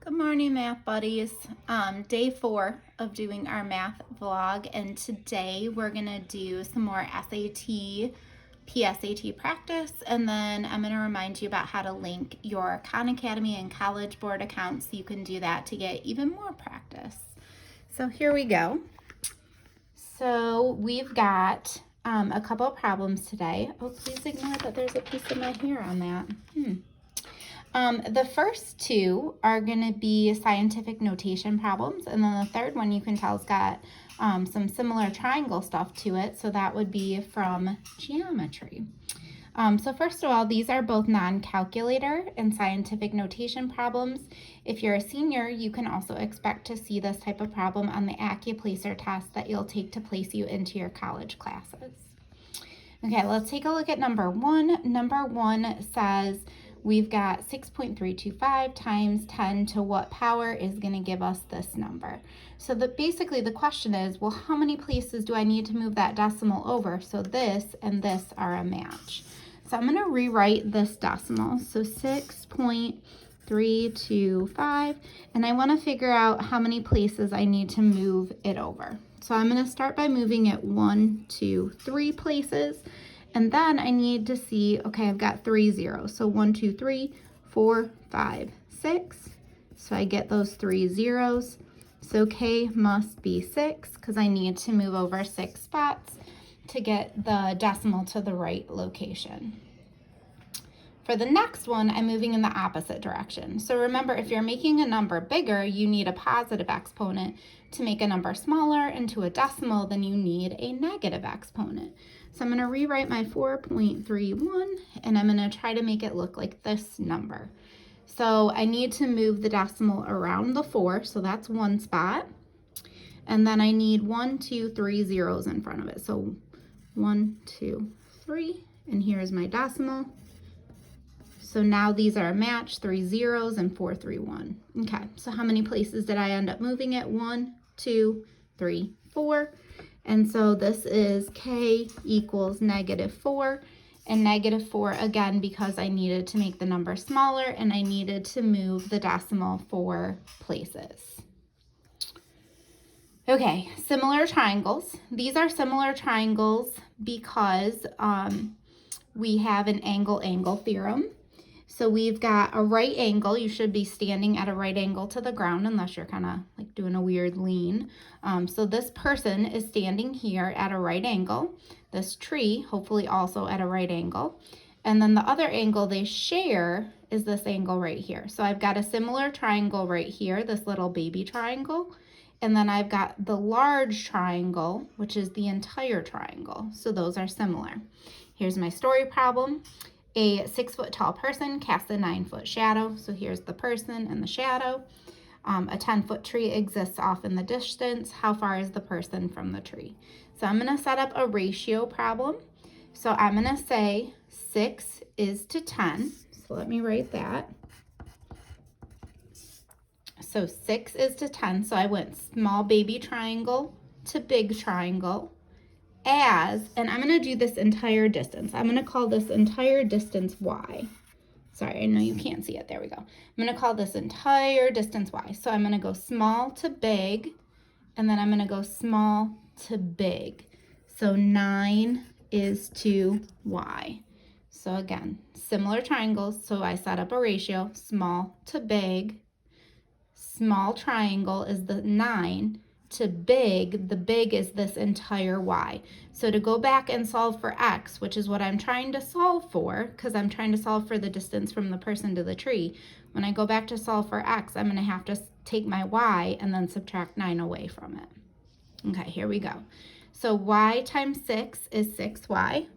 Good morning, math buddies. Day 4 of doing our math vlog, and today we're gonna do some more SAT, PSAT practice, and then I'm gonna remind you about how to link your Khan Academy and College Board accounts so you can do that to get even more practice. So here we go. So we've got a couple of problems today. Oh, please ignore that there's a piece of my hair on that. The first two are going to be scientific notation problems, and then the third one you can tell has got some similar triangle stuff to it, so that would be from geometry. So first of all, these are both non-calculator and scientific notation problems. If you're a senior, you can also expect to see this type of problem on the AccuPlacer test that you'll take to place you into your college classes. Okay, let's take a look at number one. Number one says we've got 6.325 times 10 to what power is going to give us this number. So basically the question is, well, how many places do I need to move that decimal over? So this and this are a match. So I'm going to rewrite this decimal. So 6.325, and I want to figure out how many places I need to move it over. So I'm going to start by moving it 1, 2, 3 places. And then I need to see, okay, I've got 3 zeros. So 1, 2, 3, 4, 5, 6. So I get those 3 zeros. So K must be 6 because I need to move over 6 spots to get the decimal to the right location. For the next one, I'm moving in the opposite direction. So remember, if you're making a number bigger, you need a positive exponent. To make a number smaller into a decimal, then you need a negative exponent. So I'm going to rewrite my 4.31, and I'm going to try to make it look like this number. So I need to move the decimal around the 4, so that's one spot. And then I need 1, 2, 3 zeros in front of it. So 1, 2, 3, and here's my decimal. So now these are a match, 3 zeros and 4, 3, 1. Okay, so how many places did I end up moving it? 1, 2, 3, 4. And so this is K equals -4. And -4 again because I needed to make the number smaller and I needed to move the decimal 4 places. Okay, similar triangles. These are similar triangles because we have an angle-angle theorem. So we've got a right angle. You should be standing at a right angle to the ground unless you're kind of like doing a weird lean. So this person is standing here at a right angle. This tree, hopefully also at a right angle. And then the other angle they share is this angle right here. So I've got a similar triangle right here, this little baby triangle. And then I've got the large triangle, which is the entire triangle. So those are similar. Here's my story problem. A 6-foot tall person casts a 9-foot shadow. So here's the person and the shadow. A 10-foot tree exists off in the distance. How far is the person from the tree? So I'm going to set up a ratio problem. So I'm going to say 6 is to 10. So let me write that. So 6 is to 10. So I went small baby triangle to big triangle. And I'm going to do this entire distance. I'm going to call this entire distance y. Sorry, I know you can't see it. There we go. I'm going to call this entire distance y. So I'm going to go small to big, and then I'm going to go small to big. So 9 is to y. So again, similar triangles. So I set up a ratio, small to big. Small triangle is the 9. To big, the big is this entire y. So to go back and solve for x, which is what I'm trying to solve for, because I'm trying to solve for the distance from the person to the tree, when I go back to solve for x, I'm going to have to take my y and then subtract 9 away from it. Okay, here we go. So y times 6 is 6y,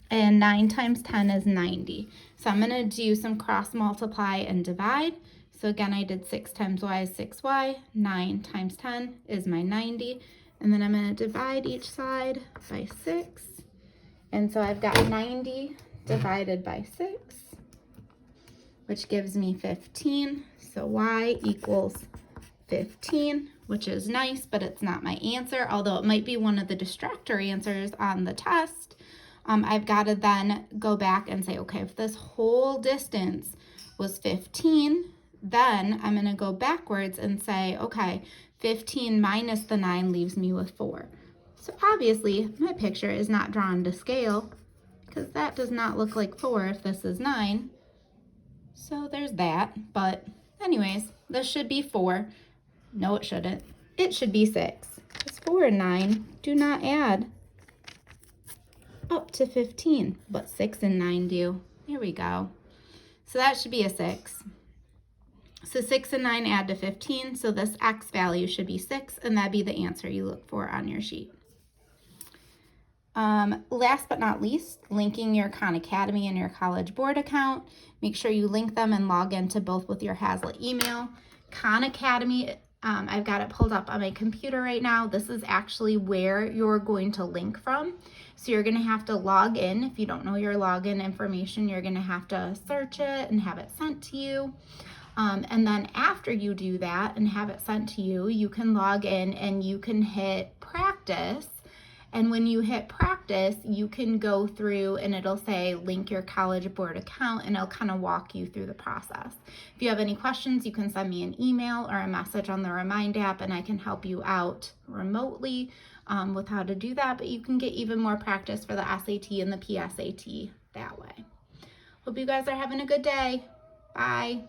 and 9 times 10 is 90. So I'm going to do some cross multiply and divide. So again, I did 6 times y is 6y, 9 times 10 is my 90, and then I'm going to divide each side by 6. And so I've got 90 divided by 6, which gives me 15. So y equals 15, which is nice, but it's not my answer, although it might be one of the distractor answers on the test. I've got to then go back and say, okay, if this whole distance was 15, Then I'm going to go backwards and say, okay, 15 minus the 9 leaves me with 4. So obviously my picture is not drawn to scale because that does not look like 4 if this is 9. So there's that. But anyways, this should be 4. No, it shouldn't. It should be 6. Because 4 and 9 do not add up to 15, but 6 and 9 do. Here we go. So that should be a 6. So 6 and 9 add to 15, so this X value should be 6, and that'd be the answer you look for on your sheet. Last but not least, linking your Khan Academy and your College Board account. Make sure you link them and log into both with your Hazlet email. Khan Academy, I've got it pulled up on my computer right now. This is actually where you're going to link from. So you're going to have to log in. If you don't know your login information, you're going to have to search it and have it sent to you. And then after you do that and have it sent to you, you can log in and you can hit practice. And when you hit practice, you can go through and it'll say link your College Board account, and it'll kind of walk you through the process. If you have any questions, you can send me an email or a message on the Remind app, and I can help you out remotely with how to do that. But you can get even more practice for the SAT and the PSAT that way. Hope you guys are having a good day. Bye.